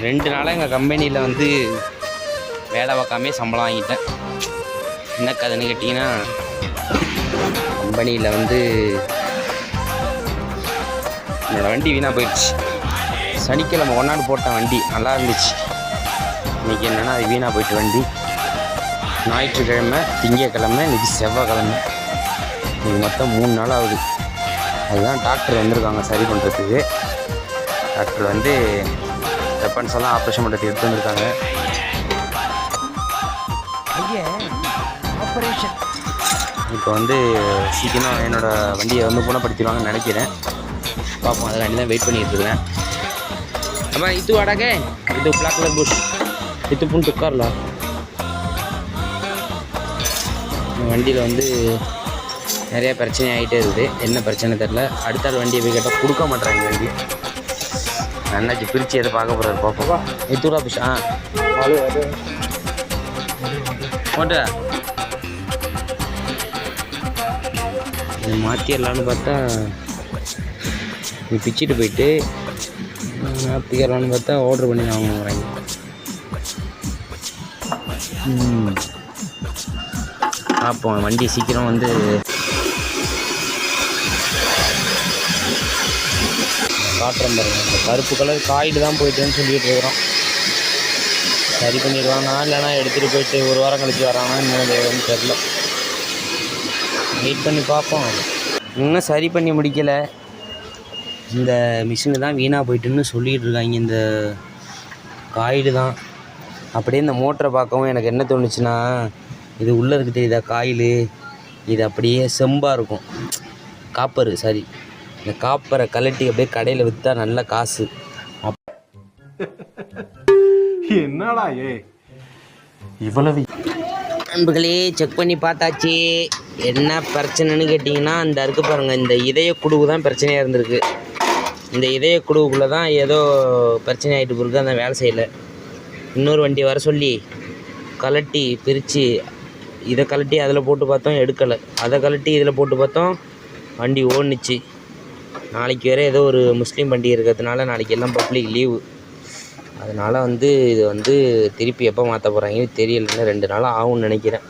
2 நாளாக எங்கள் கம்பெனியில் வந்து வேலை பார்க்காமே சம்பளம் வாங்கிட்டேன். என்ன கதைன்னு கேட்டிங்கன்னா, கம்பெனியில் வந்து என்னோடய வண்டி வீணாக போயிடுச்சு. சனிக்கிழமை கொண்டாந்து போட்டேன், வண்டி நல்லா இருந்துச்சு. இன்றைக்கி என்னென்னா அது வீணாக போயிட்டு வண்டி. ஞாயிற்றுக்கிழமை, திங்கக்கிழமை, இன்றைக்கி செவ்வாய்க்கிழமை, இன்றைக்கி மொத்தம் 3 நாள் ஆகுது. அதுதான் டாக்டர் வந்திருக்காங்க சரி பண்ணுறதுக்கு. டாக்டர் வந்து வெப்பன்ஸ் எல்லாம் ஆப்ரேஷன் பண்ணுறதுக்கு எடுத்து வந்திருக்காங்க. இப்போ வந்து சீக்கிரம் என்னோடய வண்டியை வந்து குணப்படுத்திடுவாங்கன்னு நினைக்கிறேன். பார்ப்போம், அதுக்காண்டி தான் வெயிட் பண்ணிட்டு இருக்கேன். அப்போ இது வாடாக இது பிளாக் கலர் புஷ் இது புண் துக்கார்ல வண்டியில் வந்து நிறையா பிரச்சனை ஆகிட்டே இருக்குது. என்ன பிரச்சனை தெரில. அடுத்த வண்டியை போய் கேட்டால் கொடுக்க மாட்டேறாங்க வண்டி. அண்ணாச்சி பிரித்து எதை பார்க்க போகிறாரு பாப்பா. எத்தூரா புஷ் போட்டு மாற்றிடலான்னு பார்த்தா நீ பிச்சுட்டு போயிட்டு மாற்றிக்கலான்னு பார்த்தா ஆர்டர் பண்ணி தான் வாங்குறாங்க. பார்ப்போம், வண்டி சீக்கிரம் வந்து காட்டுறோம் பாருங்க. இந்த கருப்பு கலர் காயிடு தான் போயிட்டுன்னு சொல்லிகிட்டு இருக்கிறோம். சரி பண்ணிடுவாங்க, இல்லைனா எடுத்துகிட்டு போயிட்டு 1 வாரம் கழிச்சு வராங்கன்னா இன்னும் தெரில. வெயிட் பண்ணி பார்ப்போம். இன்னும் சரி பண்ணி முடிக்கலை. இந்த மிஷினு தான் வீணாக போயிட்டுன்னு சொல்லிகிட்டு இருக்காங்க. இந்த காயிடு தான். அப்படியே இந்த மோட்டரை பார்க்கவும் எனக்கு என்ன தோணுச்சுன்னா, இது உள்ளே இருக்குது இதை காயிலு, இது அப்படியே செம்பாக இருக்கும், காப்பரு. சரி, இந்த காப்பரை கலட்டி அப்படியே கடையில் விற்றா நல்ல காசு. என்னடா இவ்வளவு நண்பர்களே, செக் பண்ணி பார்த்தாச்சு. என்ன பிரச்சனைன்னு கேட்டிங்கன்னா, இந்த இருக்கு பாருங்கள், இந்த இதய குடுவு தான் பிரச்சனையாக இருந்திருக்கு. இந்த இதய குடுவுக்குள்ளே தான் ஏதோ பிரச்சனை ஆகிட்டு பிறகு அந்த வேலை செய்யலை. இன்னொரு வண்டி வர சொல்லி கலட்டி பிரித்து இதை கலட்டி அதில் போட்டு பார்த்தோம், எடுக்கலை. அதை கலட்டி இதில் போட்டு பார்த்தோம், வண்டி ஓடுனுச்சு. நாளைக்கு வேறு ஏதோ ஒரு முஸ்லீம் பண்டிகை இருக்கிறதுனால நாளைக்கு எல்லாம் பப்ளிக் லீவு. அதனால் வந்து இது வந்து திருப்பி எப்போ மாற்ற போகிறாங்கன்னு தெரியலைன்னு 2 நாள் ஆகும்னு நினைக்கிறேன்.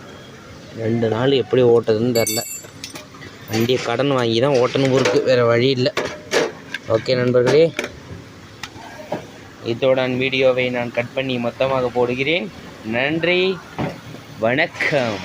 2 நாள் எப்படி ஓட்டுறதுன்னு தெரில. வண்டியை கடன் வாங்கி தான் ஓட்டணும் இருக்குது, வேறு வழி இல்லை. ஓகே நண்பர்களே, இதோட வீடியோவை நான் கட் பண்ணி மொத்தமாக போடுகிறேன். நன்றி, வணக்கம்.